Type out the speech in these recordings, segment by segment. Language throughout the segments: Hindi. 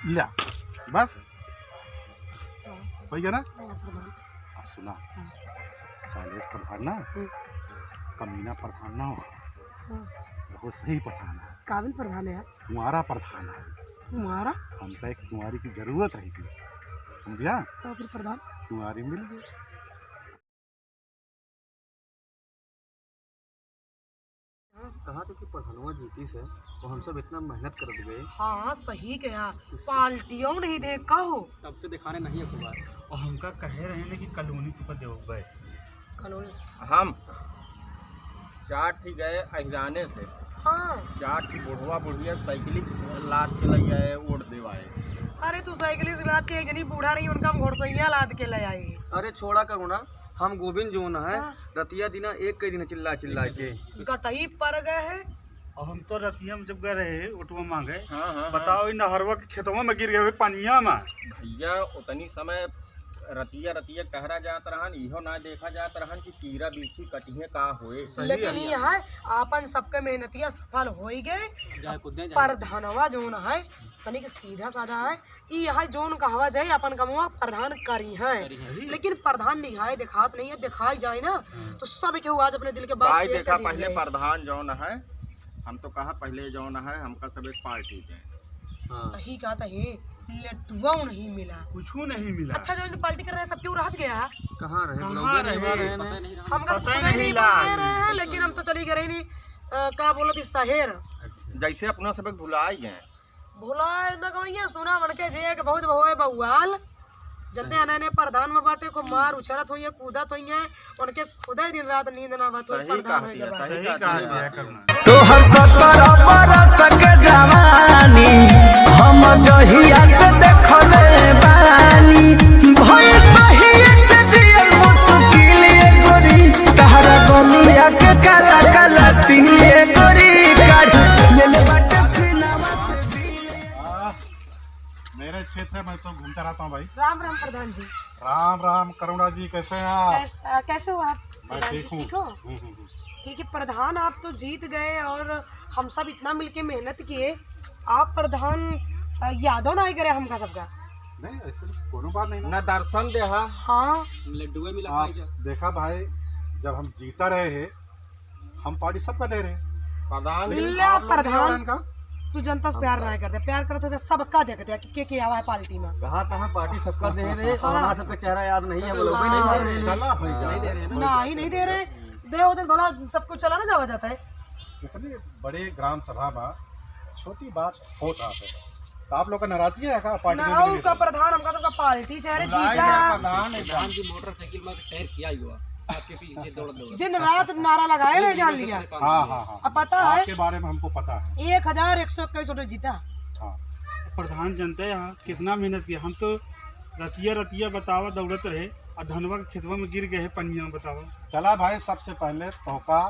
लिया बस हो गया ना। अब सुना, शैलेश प्रधान ना कमीना प्रधान ना हो, वो सही प्रधान है। काबिल प्रधान है, कुंवारा प्रधान है। कुंवारा? हमको एक कुंवारी की जरूरत है, समझिया? तो फिर प्रधान कुंवारी मिल गई। कहा तो कि प्रधानवा जीती से तो हम सब इतना मेहनत कर गए। हाँ सही गया, पार्टियों नहीं देखा हो तब से दिखाने नहीं अखबार। और हमका कहे रहे ने कि कॉलोनी तुका देवे कॉलोनी। हम चार ठी गए अहिराने से, हाँ चार ठी बुढ़वा बुढ़िया साइकिल लाद के ले आए, ओढ़ देवाए। अरे तू साइकिल से लाद के, एक जनी बूढ़ा नहीं उनका हम घोड़सैया लाद के ले आई। अरे छोड़ा करो ना, हम गोविंद जो है हाँ। रतिया दिना एक कई दिन चिल्ला चिल्ला के गटई पर गए है। और हम तो रतिया में जब गए रहे ऑटो मांगे, हाँ, बताओ इन नहरवा के खेतवा में गिर गए पानिया में। भैया उतनी समय रतिया रतिया कहरा जात रहन, इहो ना देखा जात रहन कि कीड़ा बीछी कटिए का होए। लेकिन यहाँ आपन सबके मेहनतिया सफल हो ही गए। प्रधानवा जोन है तनिक सीधा साधा है, ई है जोन कहवा जाए अपन कमुआ प्रधान करी है। लेकिन प्रधान निभाए दिखात नहीं है, दिखाई जाए ना तो सब केहू आज अपने दिल के बात भाई शेयर देखा कर पहले दीजिए। प्रधान जौन है, हम तो कहा पहले जौन है हमका सब एक पार्टी के। सही कहा था ये, लड्डुआ नहीं मिला, कुछ नहीं मिला। अच्छा जो पार्टी कर रहे हैं सब क्यों रहत गया। कहाँ रहे कहाँ रहे? हम का पता पता नहीं नहीं ला। बता रहे हैं, लेकिन हम तो चली गए नहीं। का बोला थी शहर जैसे अपना सब एक भुलाई गए। भोला न कहिए सुना बन के जे के बहुत बहुए बउआल जल्दी आने प्रधान में बाटे को मार उछरत होइए, कूदत होइए, उनके खुदा दिन रात नींद ना बतो सही प्रधान कहा हो दिया, गया। सही सही कहा कहा दिया। जाया करना। तो हर सकर बरस के जवानी हम जहिया से देखले बानी, भई तहिए से जियल मुश्किल गोरी, तहरा गलिया के काला काला तिले गोरी काढ़ ले बाटे सिनावा से मेरे क्षेत्र में तो घूमता रहता हूँ भाई। राम राम प्रधान जी। राम राम करुणा जी, कैसे हैं आप? कैसे हो आप? मैं प्रधान जी, ठीक हूँ। ठीक हो? ठीक है प्रधान, आप तो जीत गए और हम सब इतना मिलके मेहनत किए, आप प्रधान यादव ना करे हमका सबका। नहीं ऐसे कोनो बात नहीं ना। न दर्शन देहा हाँ लड्डुए मिला आप देखा भाई, जब हम जीता रहे हैं हम पार्टी सबका दे रहे हैं। प्रधान जी। ले आप लोग नहीं हो रहा प्रधान, इनका? तू जनता से प्यार नहीं करते, प्यार करते तो सबका देखते कि के आवा है पार्टी में। कहाँ पार्टी सबका दे रहे, हाँ। हमारा सबका चेहरा याद नहीं है, वो लोग भी हाँ। नहीं दे रहे। चला भाई जा। नहीं दे रहे, दे होते भला सब कुछ चला ना जावा जाता है। इतने बड़े ग्राम सभा में छोटी बात हो रहा है, तो आप लोग का नाराजगी है का पार्टी में? नाउ का प्रधान हमका सबका पार्टी चाहे बुलाए जीता। गए प्रधान एकदम। जी मोटरसाइकिल में टायर किया हुआ आपके पीछे दौड़ दिन रात नारा लगाए रहे, जान लिया। हाँ हाँ हाँ, अब पता है आपके बारे में हमको पता है। 1121 वोट जीता। हाँ प्रधान जनता यहाँ कितना मेहनत किया। हम तो रतिया रतिया बतावा दौड़त रहे और धनवा के खेतवा में गिर गए पनिया में, बतावा। चला भाई, सबसे पहले तोहका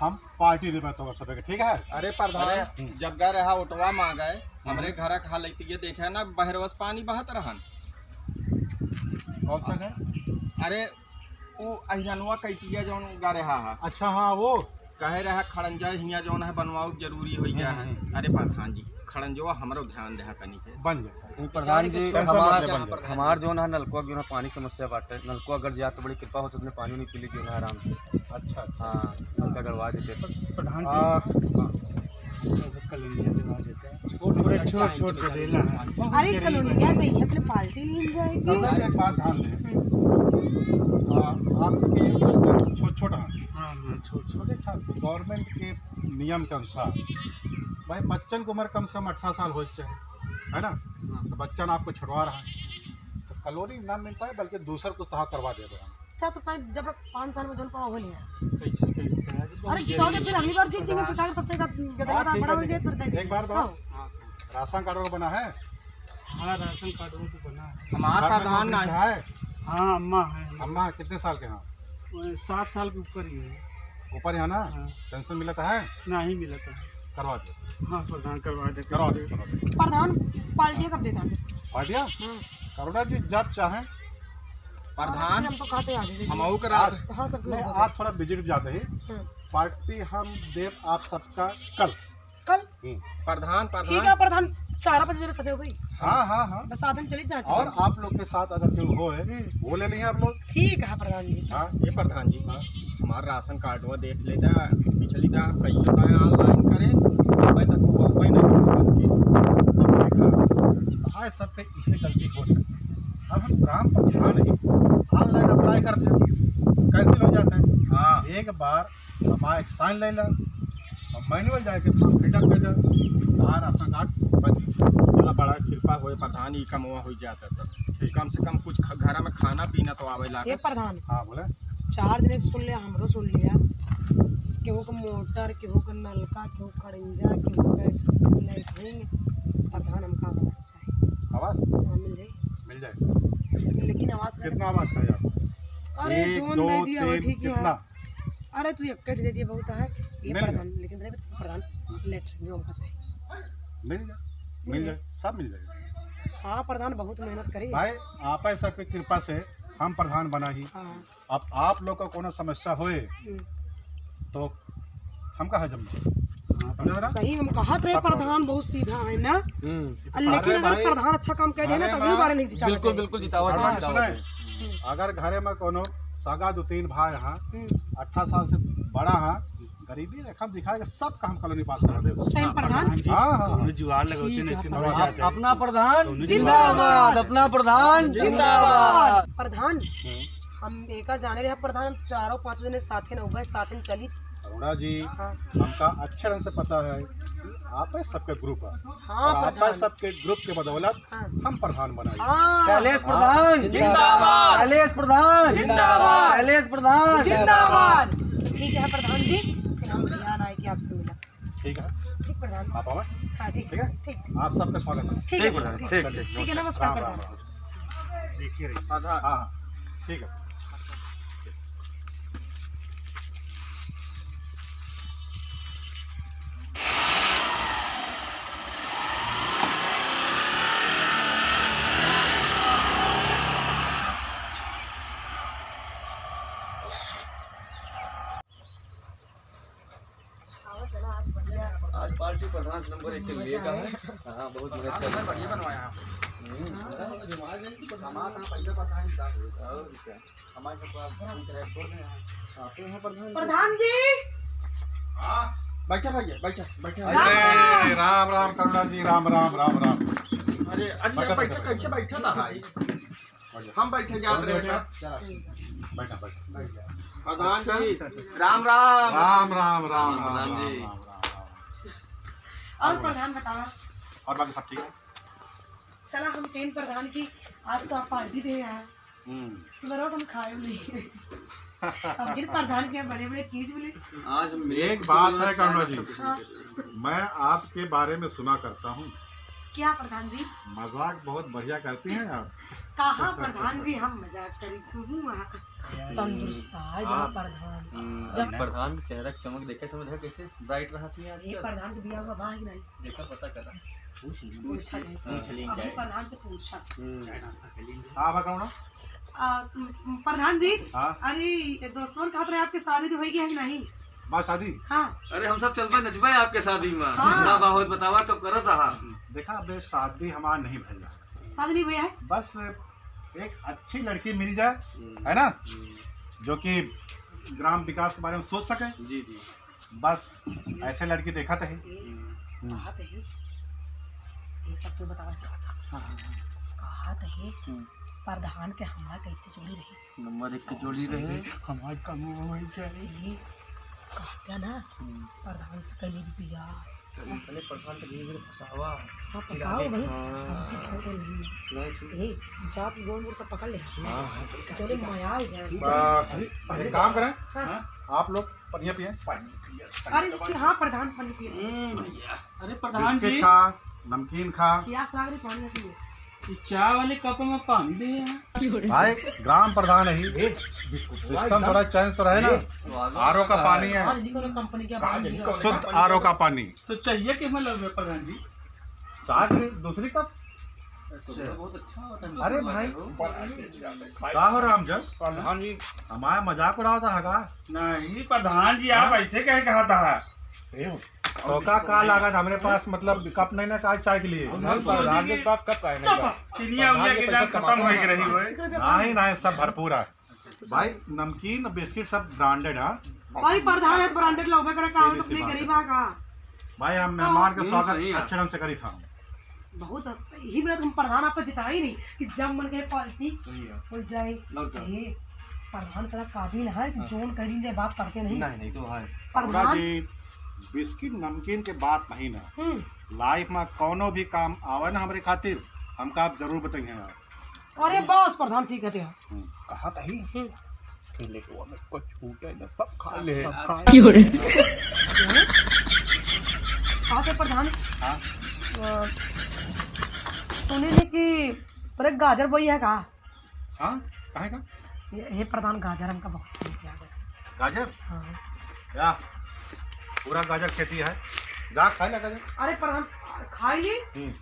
हम पार्टी देवे तो सबके, ठीक है? अरे प्रधान जब गए रहा ओटवा माँ गए, हमरे घर खा लेती देखे ना बहरवस पानी बहत रहन। कौन सा है? अरे वो अहिरनवा कैतिया जौन गा रहा है, अच्छा हाँ, वो कहे रहा खड़ंजा हियाँ जौन है बनवाऊ जरूरी हो गया है। अरे प्रधान जी खड़ंजवा हमरो ध्यान देहा कनी के। बन जाए। प्रधान जी टेंशन मत ले, बन जाए। हमार जो है नलकुआ जो है पानी की समस्या बाटे, नलकुआ अगर जाए तो बड़ी कृपा हो सकती पानी नहीं पी लीजिए आराम से। अच्छा अच्छा। हाँ नलका गड़वा देते प्रधान आ, जी कॉलोनिया दिलवा देते हैं, छोट छोट गदेला है। अरे कॉलोनिया नहीं अपने पार्टी मिल जाएगी। करुणा जी एक बात ध्यान दें, आपके छोट छोटा हाँ हाँ छोट छोट। देखा गवर्नमेंट के नियम के अनुसार भाई बच्चन की उम्र कम से कम 18 साल हो चाहिए, है ना? तो बच्चन आपको छुड़वा रहा है तो कॉलोनी ना मिल पाए, बल्कि दूसरा कुछ तहा करवा दे रहे हैं। अच्छा तो जब 5 साल में जोन पावा हो लिया। कैसे कैसे अरे जिताओगे फिर अगली बार जीत जाएंगे, प्रधान तब तक गदला हाँ, ठीक बड़ा हो है, जाए फिर दे एक बार हाँ। राशन कार्ड बना है? हाँ राशन कार्ड वो तो बना है। हमार घर में प्रधान नौकरी ना हाँ अम्मा है, अम्मा कितने साल के हैं? 60 साल के ऊपर ही है। ऊपर यहाँ ना हाँ। पेंशन मिलता है? नहीं मिला था। करवा दो, हाँ प्रधान करवा दे करवा दो, करवा दो। प्रधान पार्टी कब देता है? पार्टियाँ करुणा जी जब चाहें। प्रधान हम तो कहते आ जाए हमऊ के रास हाँ सब नहीं, आज थोड़ा विजिट जाते ही पार्टी हम देव आप सबका कल। कल प्रधान ठीक प्रधान है प्रधान, चारा पाँच जने सदे हो गई हाँ हाँ हाँ। बस साधन चली जा और आप लोग के साथ अगर कोई हो है वो ले लेंगे आप लोग। ठीक है प्रधान जी। हाँ ये प्रधान जी हमारा राशन कार्ड वो देख लेता पिछली दा कई का ऑनलाइन करे भाई तक वो भाई नहीं हाँ सबके इसमें गलती हो जाती है। अब हम ग्राम प्रधान ही ऑनलाइन अप्लाई करते हैं कैसे हो जाते हैं। हाँ एक बार हमारा एक साइन ले ला और मैनुअल जाके फॉर्म फिटअप कर दे तुम्हारा राशन कार्ड बन। चला बड़ा कृपा होए प्रधान ही कम हुआ हो जाता था कम से कम कुछ घर में खाना पीना तो आवे ला। ये प्रधान हाँ बोले 4 दिन सुन लिया हमरो सुन लिया केहू का मोटर केहू का नलका केहू खड़ंजा केहू का लाइटिंग प्रधान हमका आवास चाहिए। आवास हाँ मिल जाए लेकिन आवास कितना आवास चाहिए आपको। अरे एक, जोन दो, दे दिया वो तीन, ठीक है। कितना? अरे तू एक दे दिया बहुत है ये मिल प्रधान लेकिन प्रधान लेटर जो हमका चाहिए। मिल जाए सब मिल जाएगा। हाँ प्रधान बहुत मेहनत करी। भाई आप सबके कृपा से हम प्रधान बना ही। हाँ अब आप लोग को कोनो समस्या होए तो हम कहा जम सही हम कहा थे प्रधान बहुत सीधा है ना। लेकिन अगर भाई, प्रधान अच्छा काम कर दिया ना तो अगली बार नहीं जिता बिल्कुल बिल्कुल जितावा सुने अगर घरे में कोनो सगा 2-3 भाई यहाँ 18 साल से बड़ा है गरीबी रेखा दिखाएगा सब काम कॉलोनी पास करा देगा। सही प्रधान हाँ हाँ दोनों जुआर लगाते हैं ऐसे मजा आता है। अपना प्रधान जिंदाबाद, अपना प्रधान जिंदाबाद। प्रधान हम एका जाने रहे प्रधान हम 4-5 जने साथे न हो गए साथे चली। अरुणा जी हाँ हमका अच्छे ढंग से पता है आप सबके ग्रुप है हाँ और आप प्रधान सबके ग्रुप के बदौलत हाँ। हम प्रधान बनाए। हाँ शैलेश प्रधान जिंदाबाद, शैलेश प्रधान जिंदाबाद, शैलेश प्रधान जिंदाबाद। ठीक है प्रधान जी फिर हम ध्यान आए कि आपसे मिला। ठीक है ठीक प्रधान आप आवे हाँ ठीक ठीक है ठीक आप सबका स्वागत है। ठीक है ठीक है नमस्कार राम राम प्रधान। राम। देखिए रहिए। हाँ हाँ ठीक है। आज पार्टी प्रधान नंबर 1 के लिए का है। हाँ बहुत मेहनत कर बढ़िया बनवाया प्रधान जी हाँ बैठा भैया बैठा बैठा। अरे राम राम करुणा जी राम राम राम राम। अरे अरे बैठा कैसे बैठा था भाई हम बैठे जात रहे थे। बैठा बैठा प्रधान जी राम राम राम राम राम राम राम जी। राम राम। और प्रधान बतावा और बाकी सब ठीक है। चला हम 10 प्रधान की आज तो आप पार्टी दे यार सुबह रोज हम खाए नहीं अब गिर प्रधान के बड़े बड़े चीज मिले। आज एक बात है करुणा जी हाँ मैं आपके बारे में सुना करता हूँ क्या प्रधान जी मजाक बहुत बढ़िया करती हैं आप। कहाँ प्रधान जी हम मजाक करी तंदुरुस्त है ये प्रधान। प्रधान का चेहरा की चमक देखे समझ है कैसे ब्राइट रहा थी आज ये प्रधान के बिया हुआ बा ही नहीं देखा पता करा पूछा जाए अभी प्रधान से पूछा। हाँ बा करुणा प्रधान जी हाँ अरे दोस्तों कहा रहे आपकी शादी तो होगी है कि नहीं। बात शादी हाँ अरे हम सब चलबे नचबे आपके शादी में हाँ। ना बहुत बतावा कब करत रहा। देखा अब शादी हमारा नहीं भैया शादी नहीं भैया है बस एक अच्छी लड़की मिल जाए है ना जो कि ग्राम विकास के बारे में सोच सके। जी जी बस ऐसे लड़की देखा तो है। कहा तो है ये सब तो बता कहा तो है प्रधान के हमारे कैसे जोड़ी रही नंबर 1 की जोड़ी रहे। हमारे कम वही चाहिए। ये कहते ना प्रधान से कैले भी पिया पहले प्रधान के धीरे धीरे फसावा हाँ फसाओ भाई हमको छोड़ो नहीं ए जात गोंदपुर से पकड़ ले चले मयाल जाए। एक काम करें हाँ आप लोग पनिया पिए अरे हाँ प्रधान पानी पिए अरे प्रधान जी बिस्किट खा नमकीन खा। प्यास लाग रही पानी पिए चाय वाले कप में पानी दे यार। भाई ग्राम प्रधान है ही सिस्टम थोड़ा चेंज तो रहे ना। आरओ का पानी है आज निकलो कंपनी के पानी शुद्ध आरओ का पानी। तो चाहिए कि मतलब प्रधान जी चाय की दूसरी कप। बहुत अच्छा होता है। अरे भाई का हो राम जब प्रधान जी हमारा मजाक उड़ाता है का। नहीं प्रधान जी आप ऐसे कहे कहा था तो का लागत हमारे पास मतलब कप नहीं ना का चाय के लिए चिनिया उनिया के जान खत्म हो गई रही हुए। नहीं सब भरपूर है भाई। नमकीन बिस्किट सब ब्रांडेड है भाई प्रधान है ब्रांडेड लोगे करे काम अपने गरीब है का भाई। हम मेहमान का स्वागत अच्छे ढंग से करी था। बहुत यही मेरा तुम प्रधान आपको जिता ही नहीं कि जब मन गए पार्टी हो जाए। ये प्रधान तेरा काबिल है कि जोन कह दी जाए बात करते नहीं। नहीं तो है प्रधान जी बिस्किट नमकीन के बात नहीं ना, लाइफ में कोनो भी काम आवे ना हमारे खातिर हमका आप जरूर बताएंगे यार। अरे बस प्रधान ठीक है कहा कही कुछ छूटे ना सब खा ले। कहा थे प्रधान हाँ? सुने नहीं कि तेरे गाजर बोई है का? हाँ काहे का ये प्रधान गाजर हमका बहुत ठीक है। गाजर हाँ। या पूरा गाजर खेती है जा खाए ना गाजर। अरे प्रधान खाई ली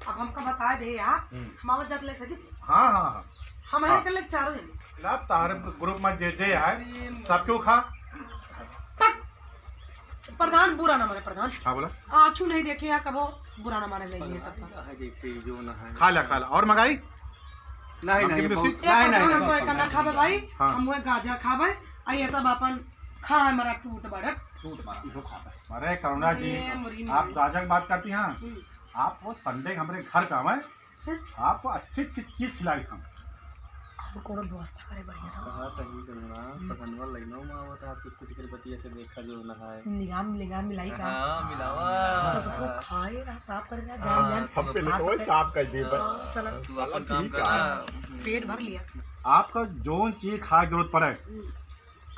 अब हमका बता दे यार मामा जत ले सकी थी। हाँ हाँ हाँ हम है कर ले चारों जने लाभ तारे ग्रुप में जे है सब क्यों खा। प्रधान बुरा ना माने प्रधान। हाँ बोला आँखों नहीं देखे या कबो बुरा ना माने लेंगे सब जैसे जो ना है खा ला और मंगाई नहीं नमकीन बिस्किट? नहीं हम तो एक ना खाबे भाई। हाँ। हम वो गाजर खाबे आ ये सब अपन खा हमारा टूट बड़ट। अरे करुणा जी आप गाजर की बात करती हैं। आप वो संडे हमारे घर पे आवे आपको अच्छी अच्छी चीज खिलाई था। हम कोनो व्यवस्था करे बढ़िया था। कहा तही करूंगा प्रधानवा लइनो में आवत है कुछ कुछ करपति ऐसे देखा जो ना है। निगाह मिलाई का हां मिलावा जब सबको खाए रहा साफ करे रहा जान हम पे कोई साफ कर दे चलो तू अपन काम कर पेट भर लिया। आपका जो चीज खाए जरूरत पड़े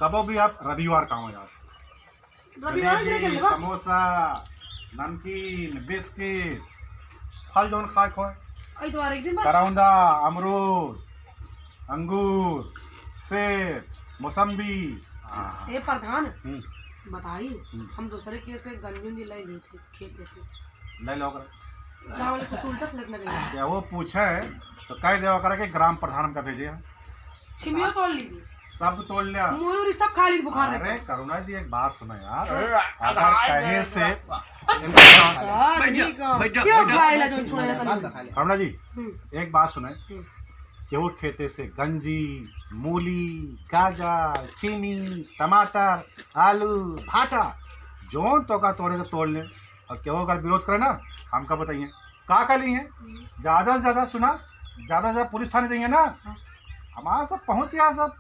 कबो भी आप रविवार का हो यार। रविवार के लिए बस समोसा नमकीन बिस्किट फल जोन खाए खोए आई तो एक दिन बस करौंदा अमरूद अंगूर सेब मौसम्बी। ए प्रधान बताइए हम दूसरे के से गंजू नहीं लाई ली थी खेत से ले लो कर गाँव वाले कुछ उल्टा से लगने लगा। क्या वो पूछे तो कह देवा करे कि ग्राम प्रधान का भेजे छिमियो तोड़ लीजिए सब तोड़ लिया। मुरूरी सब खा ली बुखार अरे रहता। करुणा जी एक बात सुनो यार अगर कहे से क्यों खाएला जो छोड़े तनी करुणा जी एक बात सुने केहू खेते से गंजी मूली गाजर चीनी टमाटर आलू भाटा जोन तो का तोड़े का तोड़ ले और केहू अगर विरोध करे ना हमका बताइए का कर ली है ज़्यादा से ज़्यादा सुना ज़्यादा से ज़्यादा पुलिस थाने जाइए ना हमारा सब पहुँच गया सब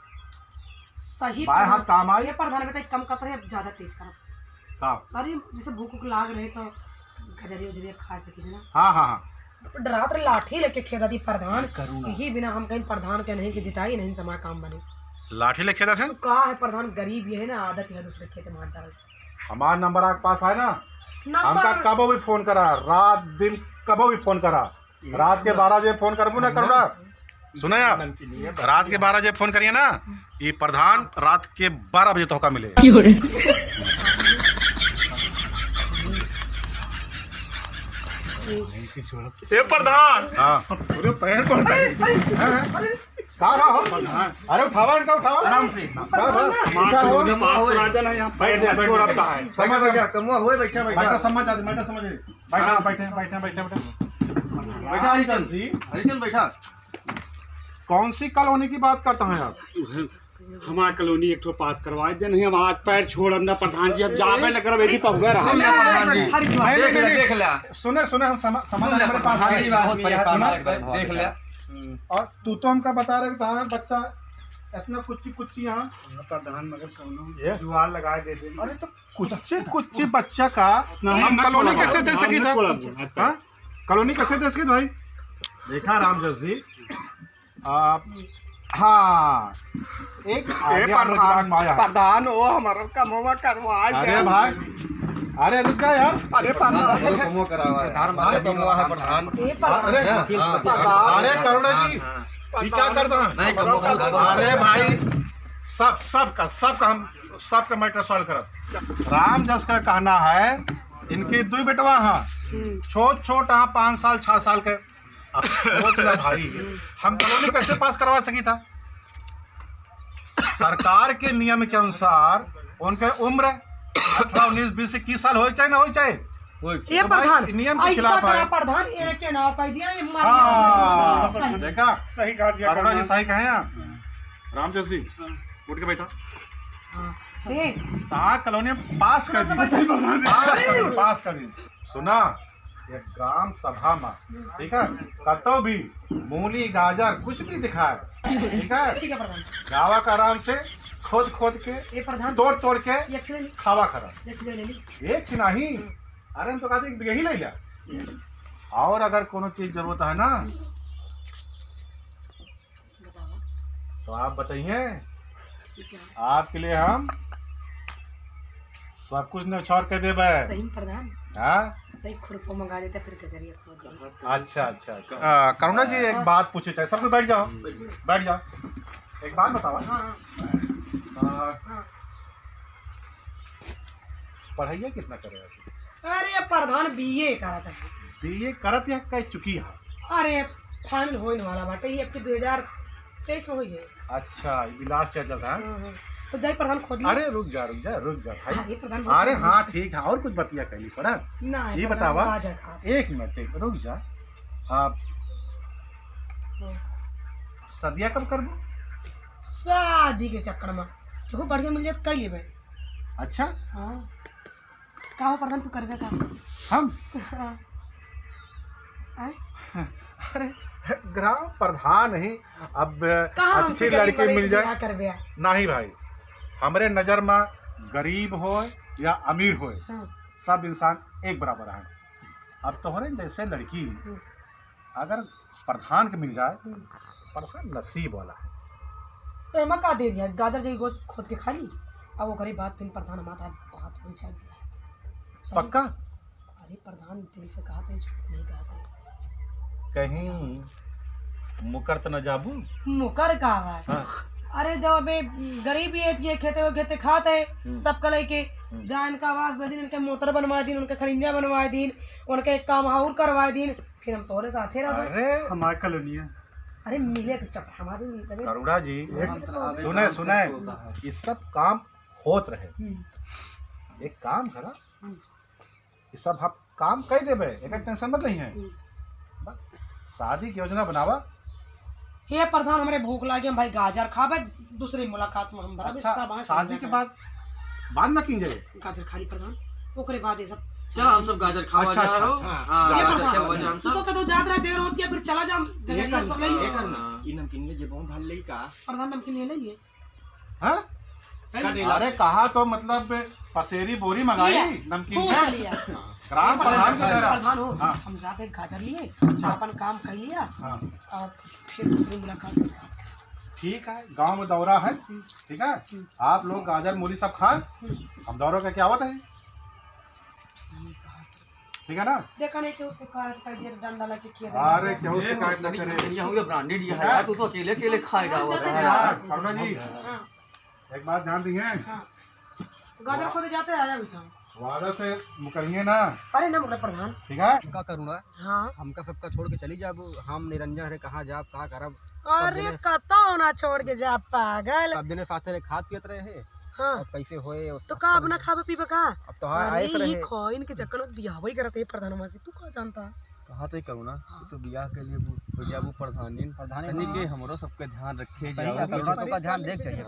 सही बाएं हाथ काम आए। ये प्रधान बताइए कम करते हैं ज्यादा तेज करो का अरे जैसे भूख लाग रहे तो गजरी उजरी खा सके थे ना। हाँ हाँ हाँ रात लाठी लेके खेदा थी प्रधान यही बिना हम कहीं प्रधान के नहीं कि जिताई नहीं समय काम बने। लाठी लेके था तो का है प्रधान गरीब ये है ना आदत है दूसरे खेत मार डाल। हमारा नंबर आपके पास है ना हमका नंबर कबो भी फोन करा रात दिन कबो भी फोन करा रात के 12 बजे फोन करबू ना करुणा सुने आप रात के 12 बजे फोन करिए ना ये प्रधान रात के 12 बजे तक मिले। ए प्रधान हाँ पूरे पैर पर अरे उठावा इनका उठावा आराम से हमारा तो पास राजा ना यहाँ पैर छोड़ रखता है। समझ आ गया कमुआ होए बैठा बैठा समझ आ बैठा समझ बैठे बैठे बैठे बैठे बैठा हरिचंद जी हरिचंद बैठा। कौन सी कॉलोनी की बात करते हैं आप? हमारा कॉलोनी एक ठो पास करवाए दे नहीं हम आज पैर छोड़ अपना प्रधान जी अब जावे न करब एक ही पहुंचा रहा। प्रधान जी नहीं, देख ले सुने सुने हम समझ हमारे पास प्रधान जी है। बहुत परेशान है देख ले। और तू तो हमका बता रहे था बच्चा इतना कुछ यहाँ प्रधान मगर कौनो जुआर लगाए दे दे। अरे तो कुछ बच्चा का हम कॉलोनी कैसे दे सकी था? कॉलोनी कैसे दे सके भाई? देखा रामजस जी आप हाँ एक प्रधान वो हमारा कमवा करवा अरे भाई अरे रुक जा यार अरे कमुआ करावा है कमुआ है प्रधान। अरे करुणा जी ये क्या करता है? अरे भाई सबका हम सबका मैटर सॉल्व करब। राम जस का कहना है इनके 2 बेटवा हैं छोट हाँ 5 साल 6 साल के। अब सोच ला भाई हम कॉलोनी कैसे पास करवा सकी था? सरकार के नियम के अनुसार उनके उम्र 18 19 20 21 साल हो चाहे ना हो चाहे ये तो भाई, प्रधान नियम के ऐसा खिलाफ करा है। प्रधान इनके नाव कह दिया ये हाँ देखा सही कहा दिया करुणा जी करुणा। सही कहे आप रामजस जी उठ के बैठा रे कॉलोनी पास कर दी पास कर दी सुना एक ग्राम सभा में ठीक है कतो भी मूली गाजर कुछ भी दिखाए ठीक है ठीक है प्रधान गावा का आराम से खोद खोद के ये प्रधान तोड़ तोड़ के ये खिले ली खावा करा ये खिले ले ली एक ही नहीं अरे हम तो कहते हैं यही ले लिया और अगर कोनो चीज जरूरत है ना तो आप बताइए आपके लिए हम सब कुछ न्यौछावर कर देबे सही में प्रधान हाँ नहीं खुरपो मंगा देते फिर गजरिया खोद दे अच्छा अच्छा अच्छा करुणा जी एक बात पूछे चाहे सब कुछ बैठ जाओ एक बात बताओ हाँ हाँ पढ़ाइया कितना करे अरे ये प्रधान बीए करा था बीए करत या कह चुकी है अरे फाइनल होने वाला बाटे ये आपके 2023 में हुई है अच्छा ये लास्ट ईयर चल रहा है तो जाई प्रधान खोद अरे रुक जा भाई अरे प्रधान अरे हाँ ठीक है और कुछ बतिया कैली पड़ा ना ये बतावा गाजर खा एक मिनट रुक जा आप सदिया कब करबो शादी के चक्कर में देखो बढ़िया मिल जाए कर लेबे अच्छा हाँ का हो प्रधान तू करबे का हम आए अरे ग्राम प्रधान ही अब कहाँ अच्छी लड़की मिल जाए करबे नहीं भाई हमरे नजर में गरीब हो या अमीर हो हाँ सब इंसान एक बराबर है अब तोहरे जैसे लड़की अगर प्रधान के मिल जाए प्रधान नसीब वाला है तो एमा का दे दिया गाजर जई गोद खोद के खा ली अब वो करी बात फिर प्रधान माता बात हो चाहिए पक्का अरे प्रधान तेरे से कहा था झूठ नहीं कहा था कहीं मुकर तो न जाबू मुकर का आवाज हाँ। अरे जब अबे गरीबी है ये खेते खाते सब कले के जहाँ इनका आवाज दे दिन इनके मोटर बनवा दिन उनके खड़िंजा बनवा दिन उनके एक काम और करवा दिन फिर हम तोरे साथे रह अरे हमारे कॉलोनी है अरे मिले तो चप हमारे मिले करुणा जी सुने ये सब काम होत रहे एक काम करा ये सब आप काम कर देबे एक टेंशन मत नहीं है बस शादी की योजना बनावा हे प्रधान हमारे भूख लागी हम भाई गाजर खाबे दूसरी मुलाकात में हम बता अच्छा, सब वहाँ शादी के बाद में कीजिए गाजर खाली प्रधान ओकरे बाद ये सब चलो हम सब गाजर खावा अच्छा, जा रहे हो अच्छा, हाँ ये गाजर प्रधान, खावा जा हम तू तो सब कदो जात रहा देर होती है फिर चला जा गजरिया सब ले लिए ये करना ई नमकीन जेबों भर लई का प्रधान नमकीन ले लिए हाँ का देला अरे कहा तो मतलब पसेरी बोरी मंगाई नमकीन खूब का लिया ग्राम प्रधान की तरह प्रधान हो हाँ। हम जाते गाजर लिए अपन काम कर लिया हाँ और फिर दूसरी मुलाकात में बात ठीक है गांव में दौरा है ठीक है आप लोग गाजर मूली सब खाए हम दौरों का क्या होता है ठीक है ना देखा नहीं कि उससे काट दिया डंडा लगे किया अरे क्यों शिकायत न करे ये होंगे ब्रांडेड ये है यार तू तो अकेले अकेले खाएगा वो यार, करुणा जी हाँ एक बात ध्यान दिए हाँ गाजर खोदे जाते आया बेटा वादा से मुकरिए ना अरे ना मुगल प्रधान ठीक है का करूँगा हाँ हमका सबका छोड़ के चली जाब हम निरंजन है कहाँ जाब कहाँ करब अरे कतो ना छोड़ के जा पागल सब दिन साथ रहे खाद पियत रहे हैं हाँ अब कैसे होए तो का अपना खाबे पीबे का अब तो हाँ आए अरे रहे ये खोइन के चक्कर में बियाह ही करते प्रधानवा से तू का जानता कहाँ तो करूँ ना तो बियाह के लिए हो गया वो प्रधान के हमरो सबके ध्यान रखे करुणा तो का ध्यान देख चाहिए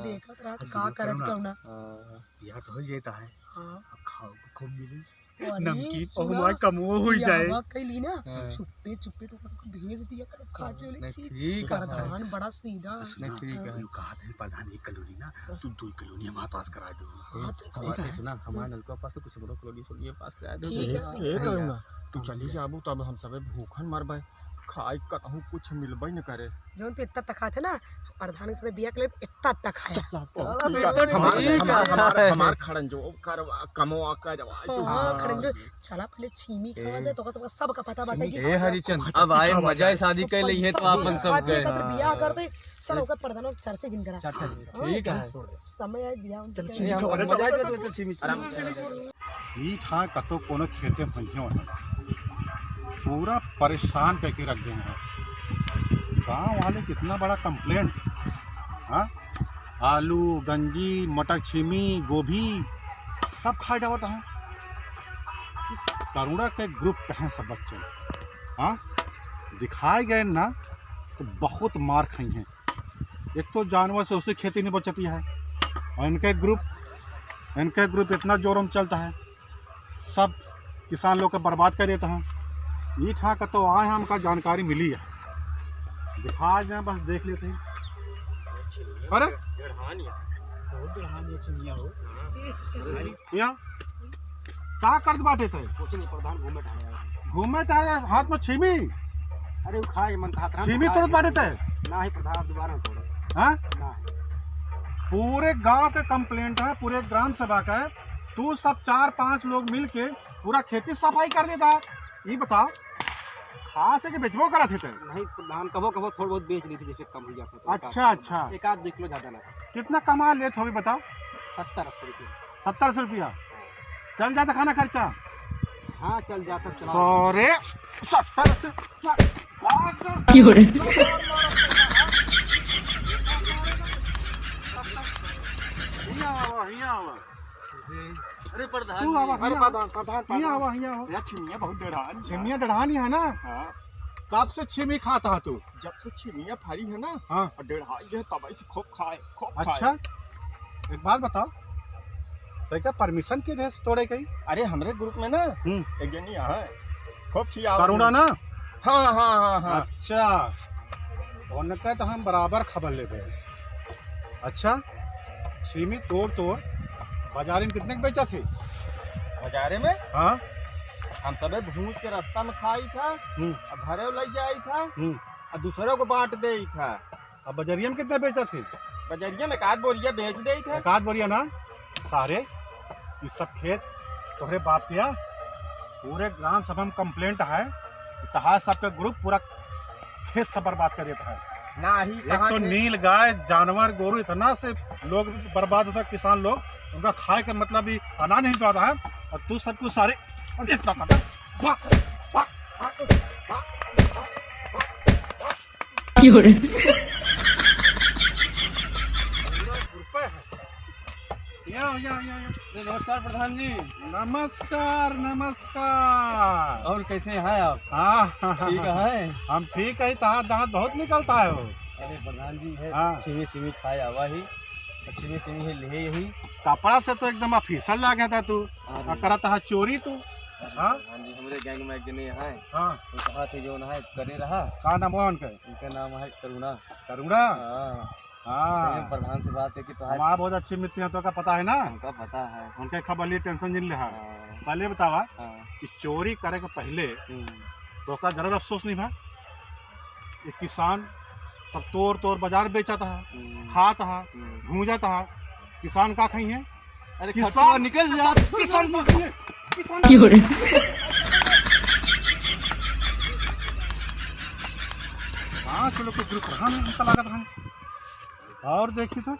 देखत रहा का करत करुणा बियाह तो हो जाता है हाँ अब खाओ को खूब मिले अरे नमकीन सुना, और हमारे कमो हो जाए बियाहवा कैली ना हाँ। चुप्पे चुप्पे तो सबको भेज दिया कर खा के वाली नहीं, चीज ठीक है प्रधान बड़ा सीधा नहीं ठीक है यू कहा था प्रधान एक कॉलोनी ना तू 2 कॉलोनी हमारे पास करा दो हाँ, तो हमारे सुना हमारे नलका पास तो कुछ बड़ो कॉलोनी पास कराया दो ठीक है ए करुणा तू चली जाबू तब हम सबे भूखन मरबे खाई कतहु कुछ मिलबे न करे जो तो इतना तक खाते ना प्रधान से बिया के लिए इतना तक खाया हमार खड़न जो करवा कमवा करवा हाँ खड़ंगे चला पहले छीमी खावा जाए तो सब का पता बाटे कि ए हरिचंद अब आए मजा है शादी कर ली है तो अपन सब गए बियाह करते चलो ओकर प्रधान चर्चा जिन करा ठीक है समय आए बियाह मजा है ईट हाँ कतो कोनो खेते भइयों पूरा परेशान करके रख दे हैं गांव वाले कितना बड़ा कंप्लेंट हाँ आलू गंजी मटर छीमी गोभी सब खा डावत हैं। करुणा के ग्रुप पे हैं सब बच्चे। हाँ, दिखाए गए ना तो बहुत मार खाई हैं। एक तो जानवर से उसे खेती नहीं बचती है, और इनके ग्रुप इतना जोरों चलता है, सब किसान लोग को बर्बाद कर देता है। ये ठा का तो आए हमका जानकारी मिली है, दिखा जाए बस देख लेते हैं। अरे यहाँ का कर बाटे थे घूमे टाए हाथ में छीमी अरे वो खाए मन कहा छीमी तुरंत बाटे थे ना ही प्रधान दोबारा थोड़ा हाँ? ना पूरे गांव के कंप्लेंट है, पूरे ग्राम सभा का है। तू सब 4-5 लोग मिल के पूरा खेती सफाई कर देता। ये बताओ खा से कि बेचबो करा थे? नहीं प्रधान कबो कबो थोड़ा बहुत बेच ली थी, जैसे कम हो जाता तो अच्छा अच्छा, एक आध 2 किलो ज्यादा ना। कितना कमा लेते हो भी बताओ? 70-80 रुपये। 70 रुपया चल जाता खाना खर्चा? हाँ चल जाता चला। सॉरे 70 अरे प्रधान तू आवा अरे प्रधान यहाँ आवा यहाँ आवा। यार छिमिया बहुत डरान छिमिया डढ़ानी है ना? हाँ, कब से छिमी खाता है तू? जब से छिमिया फरी है ना हाँ और डढ़ाई है तब से खूब खाए अच्छा, एक बात बताओ, तो क्या परमिशन के दे तोड़े कहीं? अरे हमारे ग्रुप में ना एक जनी है खूब खिया करुणा ना? हाँ हाँ हाँ हाँ अच्छा, उनका तो हम बराबर खबर ले गए। अच्छा, छिमी तोड़ बाजार में कितने के बेचा थे? बाजारे में हाँ हम सबे भूज के रास्ता में खाई था और घरे ले जाई था हम्म। और दूसरों को बांट दे था। अब बजरिया में कितने बेचा थे? बजरिया में 1 बोरिया बेच दे था। एक आध बोरिया ना? सारे ये सब खेत तोहरे बाप किया? पूरे ग्राम सभा में कंप्लेंट है, तहार सबका ग्रुप पूरा खेत सब बर्बाद कर देता है। ना ही एक तो नील गाय जानवर गोरू इतना से लोग बर्बाद होता है, किसान लोग उनका खाए का मतलब ही अनाज नहीं पाता है, और तू सब कुछ सारे इतना करता। नमस्कार प्रधान जी। नमस्कार नमस्कार। और कैसे हैं आप? हाँ ठीक है। हम ठीक है। तहार दांत बहुत निकलता है हो। अरे प्रधान जी है हाँ। छिमी खाए आवा ही छिमी है ले यही कपड़ा से तो एकदम ऑफिसर ला गया था तू, और करा था चोरी तू। हाँ हाँ जी, हमारे गैंग में एक जने है हाँ, वो कहा थे जो ना है करे रहा। का नाम है उनका? उनका नाम है करुणा। करुणा? हाँ हाँ, प्रधान से बात है कि तो हमारा बहुत अच्छी मित्र है, तो का पता है ना? हमका पता है। उनके खबर ली टेंशन नहीं रहा। हाँ, पहले बतावा हाँ, कि चोरी करे के पहले हम्म, तो का जरा अफसोस नहीं भा? ये किसान सब तोड़ बाजार बेचा था, खाता था, भूजा था। किसान का खाई है? अरे किसान खर्चा निकल जा। किसान हाँ चलो कुछ ग्रुप रहा नहीं उनका लागत है। और देखी तो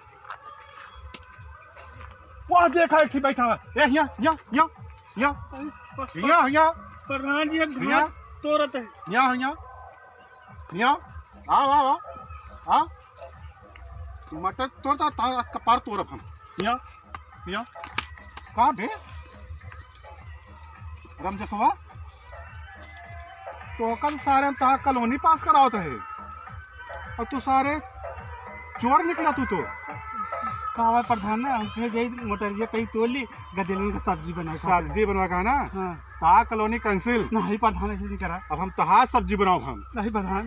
वहाँ देखा एक बैठा है। यहाँ प्रधान जी हम यहाँ तोड़ते हैं। यहाँ आओ आओ मटर तोड़ता कपार तोड़ब हम। यहाँ कहाँ भे रमजसवा तो कल सारे तहा कॉलोनी पास करावत रहे, और तू सारे चोर निकला तू तो। कहा प्रधान ना हम जाई मोटरिया कहीं तोड़ ली गदेलन का सब्जी बना सब्जी बनवा का ना? हाँ तहा कॉलोनी कैंसिल। नहीं प्रधान ऐसे नहीं करा। अब हम तहा सब्जी बनाओ। हम नहीं प्रधान,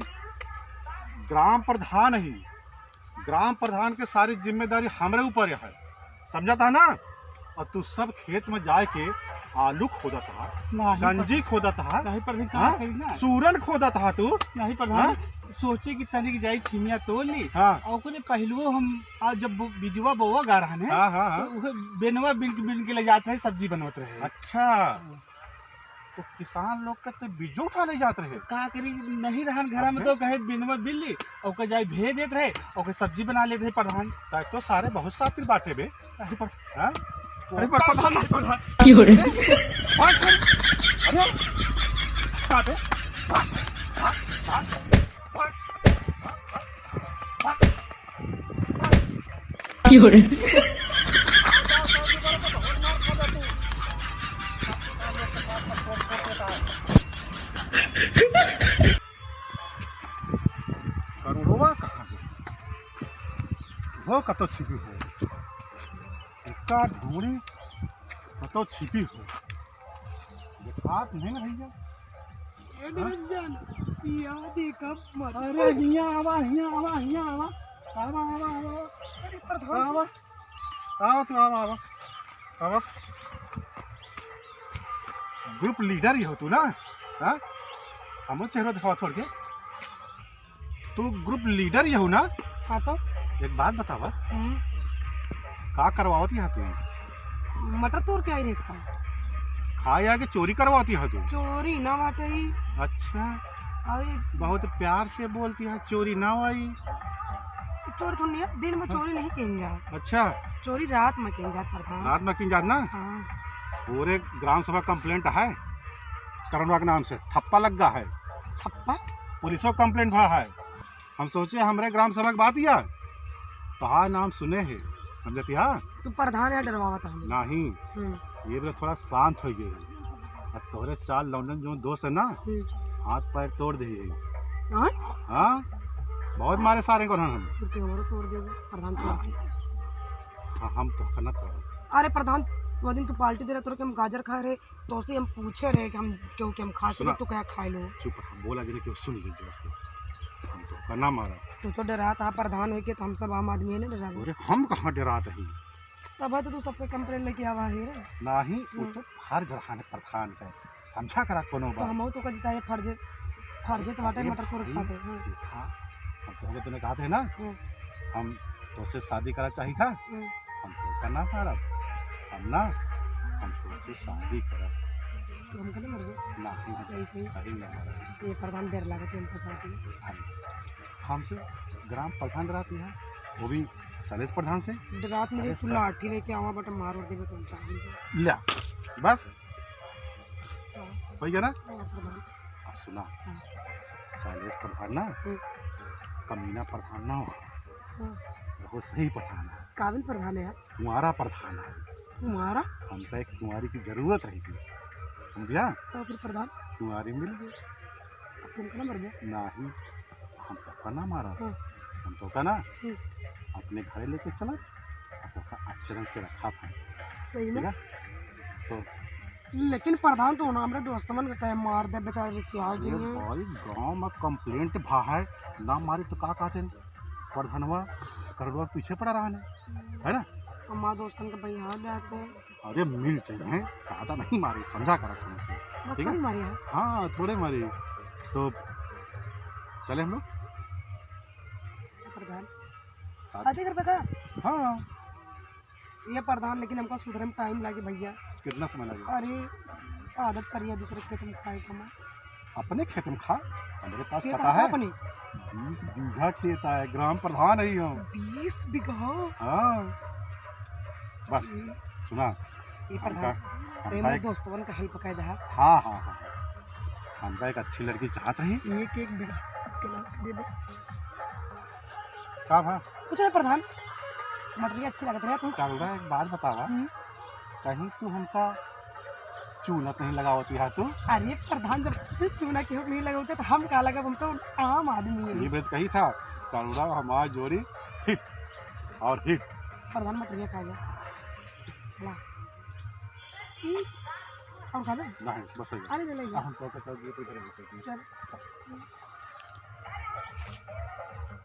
ग्राम प्रधान ही, ग्राम प्रधान के सारी जिम्मेदारी हमारे ऊपर है, समझा था ना? और तू सब खेत में जाए के आलू खोदा था, गंजी खोदा था, नहीं प्रधान हाँ? कहाँ करी ना। सूरन खोदा था तू। नहीं प्रधान, सोचे कि तनिक जाई छिमिया तोड़ ली हाँ और ओकरे पहलुओ हम आज जब बिजवा बोवा गा रहा है हाँ हाँ तो उहे बेनवा बिन के ले जाते रहे, सब्जी बनवत रहे। अच्छा, तो किसान लोग का तो बीजो उठा ले जाते रहे। का करी नहीं रहन घर में तो कहे बिनवा बिल्ली और जाए भेज देते रहे और सब्जी बना लेते रहे प्रधान। तो सारे बहुत साथी बाटे बे। अरे हाँ? अरे प्रधान करोड़वा कहाँ गए? वो कतो छिपी हो, इसका ढूंढी कतो छिपी हो, दिखात नहीं ना भैया। निरंजन याद कब अरे हियाँ आवा हियाँ आवा हियाँ आवा आवा आवा आवा अरे प्रधान आवा आवा तू आवा आवा आवा। ग्रुप लीडर ही हो तू ना? हाँ, हम चेहरा दिखावा छोड़ के। तू ग्रुप लीडर ही हो ना? हाँ तो एक बात बतावा, का करवावती है तू? मटर तोड़ के आई रे खा खाए आके चोरी करवाती है तू? चोरी ना बाटे ही। अच्छा, अरे बहुत प्यार से बोलती है, चोरी ना आई। चोरी थोड़ी नहीं है, दिन में चोरी नहीं कहीं जा, अच्छा, चोरी रात में कहीं जात प्रधान। रात में किन जाना? हाँ पूरे ग्राम सभा कंप्लेंट है करुणा के नाम से, थप्पा लग गया है, थप्पा पुलिसों कंप्लेंट हुआ है। हम सोचे हमारे ग्राम सभा की बात या तो नाम सुने है, समझती है? तू प्रधान है डरवावा था हमें। नहीं, ये भी थोड़ा शांत हो गए। अब तोहरे चार लौंडन जो दोस्त है ना, हाथ पैर तोड़ दिए। हाँ हाँ, बहुत मारे सारे को हम। फिर तो हमारा तोड़ देवे प्रधान तोड़ दे। हाँ, हम तो करना तोड़। अरे प्रधान वो दिन तू पार्टी दे रहे तो हम गाजर खा रहे तो उसे हम पूछे रहे कि हम क्यों हम खा सके तो क्या खाए लो। चुप रहा, बोला जिन्हें क्यों सुन ली जोर से। हम तो करना मारा। तू तो डरा था प्रधान हो के, तो हम सब आम आदमी है ना डरा। अरे हम कहाँ डराते हैं? तब है तो तू सबके कंप्लेन लेके आवा है रे। नहीं, वो तो फर्ज रहा प्रधान है, समझा करा कोनो तो बात। हम तो का जिता है फर्ज फर्ज तो वाटे मटर को खाते हैं। देखा, हम तो तूने कहा थे ना, हम तो से शादी करा चाहिए था, हम तो करना पारा। हम तो से शादी करा तो हम कहने मर गए। नहीं, सही सही सही नहीं। ये प्रधान डर लगा हम फंसाती है। हमसे ग्राम प्रधान डराती है, वो भी शैलेश प्रधान से। रात में अरे तू सर। लाठी लेके आवा बट मार और देवे तुम चाहे से। लिया बस हो गया ना? प्रधान अब सुना, शैलेश प्रधान ना कमीना प्रधान ना हो, वो सही प्रधान है, काबिल प्रधान है। कुंवारा प्रधान है। तुम्हारा हमको एक कुंवारी की जरूरत रही थी, समझिया? तो फिर प्रधान कुंवारी मिल गई। अब तुम कहना मर गए। नहीं, हम तो का ना मारा, हाँ। हम तो का ना अपने घर लेके चला, तो का अच्छे ढंग से रखा था, सही में। ठीक है? तो लेकिन प्रधान तो ना हमारे दोस्तमन का कहे मार दे बेचारे सियाज ये दिए। भाई गांव में कंप्लेंट भा है ना, मारी तो का कहते हैं प्रधानवा करोड़वा पीछे पड़ा रहा है ना? हमारे दोस्तन का भैया जाते हैं अरे मिल चाहिए, ज़्यादा नहीं मारे, समझा कर रखना चाहिए, बस ठीक है? नहीं मारे हैं। हाँ, थोड़े मारे तो चले हम लोग प्रधान साथ। शादी कर बेटा हाँ, ये प्रधान, लेकिन हमको सुधरे में टाइम लगे भैया। कितना समय लगेगा? अरे आदत करिए दूसरे के तुम खाए कमा। अपने खेत में खा, हमारे पास खेत पता है अपनी 20 बीघा खेत है, ग्राम प्रधान है हम। 20 बीघा। हाँ, बस सुना, ये प्रधान तो हमका मेरे एक, दोस्तवन का हेल्प कर दहा। हाँ हाँ हाँ, हमका एक अच्छी लड़की चाहत रही। एक एक बीघा सबके नाम पे दे दे। का भा कुछ नहीं प्रधान, मटरी अच्छी लगत है तुम। चल रहा, एक बात बतावा, कहीं तू हमका चूना तो नहीं लगावती है तू? अरे प्रधान जब चूना के नहीं लगाते तो हम का लगा, हम तो आम आदमी है। ये बात कही था, करुणा हमारी जोड़ी हिट और हिट। प्रधान मटरिया खा गया चला और खा लो। नहीं, बस हो गया। अरे ले ले हम तो कहते हैं, ये तो इधर है, चल